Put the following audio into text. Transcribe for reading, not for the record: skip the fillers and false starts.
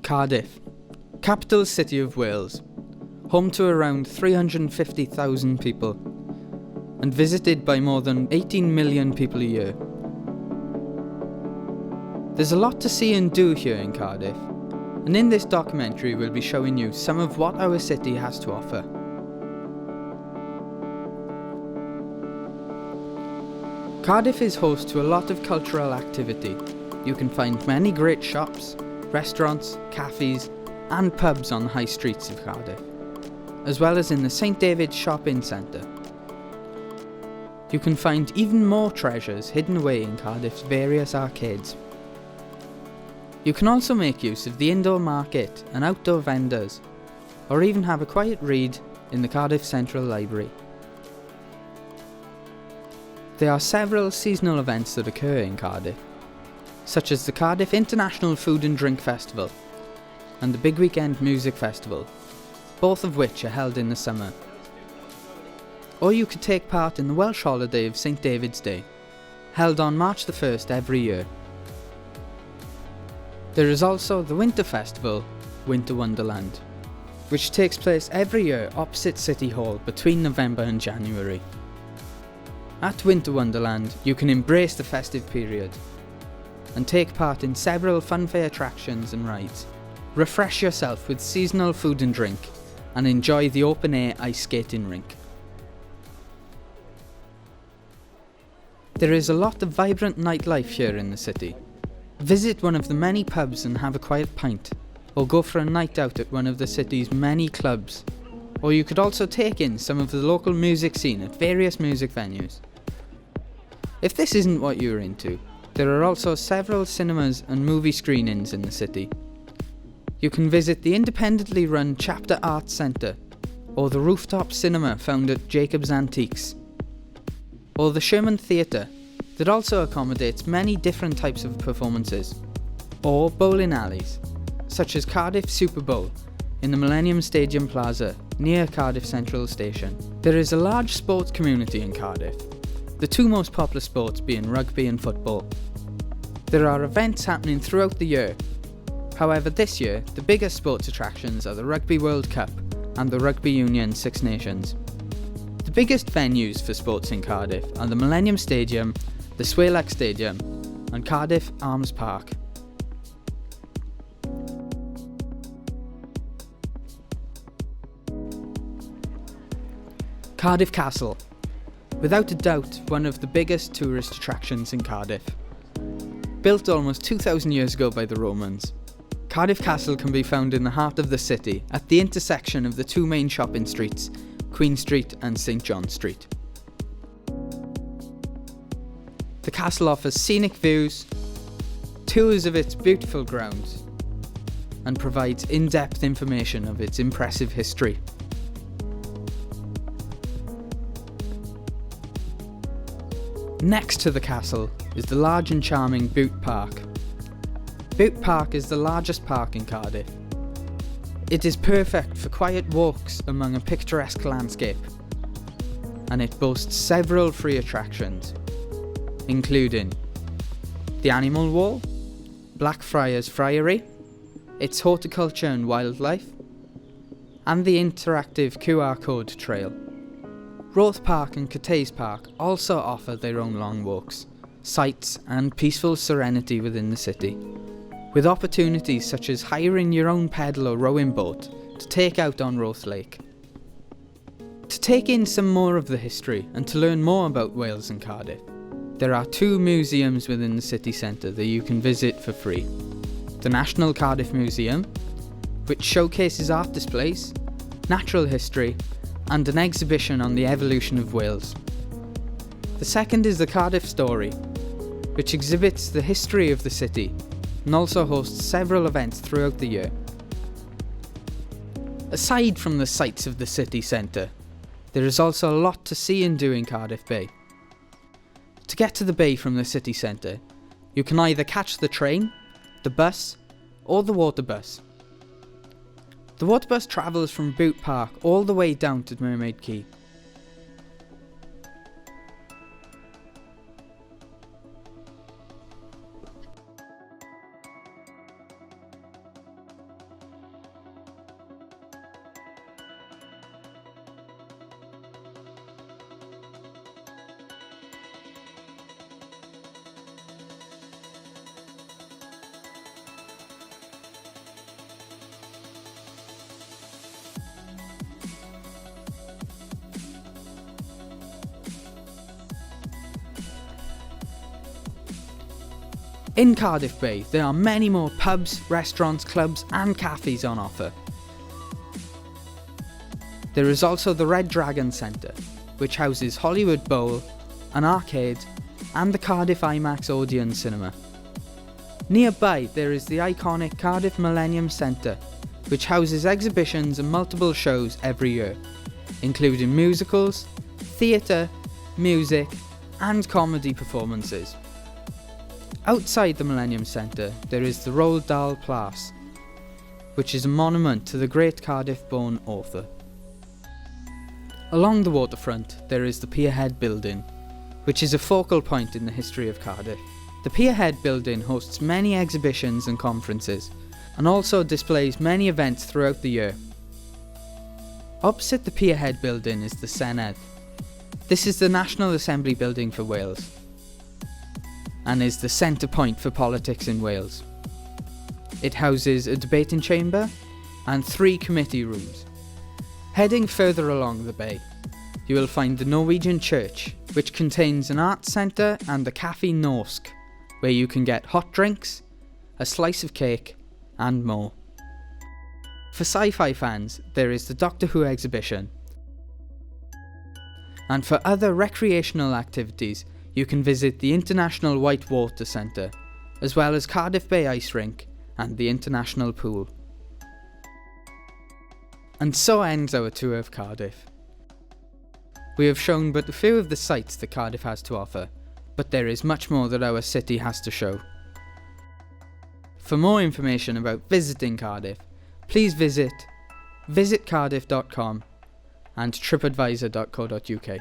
Cardiff, capital city of Wales, home to around 350,000 people, and visited by more than 18 million people a year. There's a lot to see and do here in Cardiff, and in this documentary we'll be showing you some of what our city has to offer. Cardiff is host to a lot of cultural activity. You can find many great shops, restaurants, cafes and pubs on the high streets of Cardiff, as well as in the St David's shopping centre. You can find even more treasures hidden away in Cardiff's various arcades. You can also make use of the indoor market and outdoor vendors, or even have a quiet read in the Cardiff Central Library. There are several seasonal events that occur in Cardiff, such as the Cardiff International Food and Drink Festival and the Big Weekend Music Festival, both of which are held in the summer. Or you could take part in the Welsh holiday of St David's Day, held on March the 1st every year. There is also the Winter Festival, Winter Wonderland, which takes place every year opposite City Hall between November and January. At Winter Wonderland, you can embrace the festive period and take part in several funfair attractions and rides, refresh yourself with seasonal food and drink, and enjoy the open-air ice skating rink. There is a lot of vibrant nightlife here in the city. Visit one of the many pubs and have a quiet pint, or go for a night out at one of the city's many clubs. Or you could also take in some of the local music scene at various music venues. If this isn't what you're into, there are also several cinemas and movie screenings in the city. You can visit the independently run Chapter Arts Centre, or the rooftop cinema found at Jacob's Antiques, or the Sherman Theatre that also accommodates many different types of performances, or bowling alleys, such as Cardiff Super Bowl in the Millennium Stadium Plaza near Cardiff Central Station. There is a large sports community in Cardiff, the two most popular sports being rugby and football. There are events happening throughout the year. However, this year, the biggest sports attractions are the Rugby World Cup and the Rugby Union Six Nations. The biggest venues for sports in Cardiff are the Millennium Stadium, the Swalec Stadium and Cardiff Arms Park. Cardiff Castle. Without a doubt, one of the biggest tourist attractions in Cardiff. Built almost 2,000 years ago by the Romans, Cardiff Castle can be found in the heart of the city at the intersection of the two main shopping streets, Queen Street and St John Street. The castle offers scenic views, tours of its beautiful grounds, and provides in-depth information of its impressive history. Next to the castle is the large and charming Bute Park. Bute Park is the largest park in Cardiff. It is perfect for quiet walks among a picturesque landscape, and it boasts several free attractions, including the Animal Wall, Blackfriars Friary, its horticulture and wildlife, and the interactive QR code trail. Roath Park and Cathays Park also offer their own long walks, sights and peaceful serenity within the city, with opportunities such as hiring your own pedal or rowing boat to take out on Roath Lake. To take in some more of the history and to learn more about Wales and Cardiff, there are two museums within the city centre that you can visit for free. The National Cardiff Museum, which showcases art displays, natural history, and an exhibition on the evolution of Wales. The second is the Cardiff Story, which exhibits the history of the city and also hosts several events throughout the year. Aside from the sights of the city centre, there is also a lot to see and do in Cardiff Bay. To get to the bay from the city centre, you can either catch the train, the bus, or the water bus. The water bus travels from Bute Park all the way down to Mermaid Quay. In Cardiff Bay, there are many more pubs, restaurants, clubs and cafes on offer. There is also the Red Dragon Centre, which houses Hollywood Bowl, an arcade and the Cardiff IMAX Odeon Cinema. Nearby there is the iconic Cardiff Millennium Centre, which houses exhibitions and multiple shows every year, including musicals, theatre, music and comedy performances. Outside the Millennium Centre there is the Roald Dahl Place, which is a monument to the great Cardiff-born author. Along the waterfront there is the Pierhead Building, which is a focal point in the history of Cardiff. The Pierhead Building hosts many exhibitions and conferences, and also displays many events throughout the year. Opposite the Pierhead Building is the Senedd. This is the National Assembly building for Wales, and is the centre point for politics in Wales. It houses a debating chamber and 3 committee rooms. Heading further along the bay, you will find the Norwegian Church, which contains an arts centre and the Café Norsk, where you can get hot drinks, a slice of cake and more. For sci-fi fans, there is the Doctor Who exhibition. And for other recreational activities, you can visit the International Whitewater Centre, as well as Cardiff Bay Ice Rink and the International Pool. And so ends our tour of Cardiff. We have shown but a few of the sights that Cardiff has to offer, but there is much more that our city has to show. For more information about visiting Cardiff, please visit visitcardiff.com and tripadvisor.co.uk.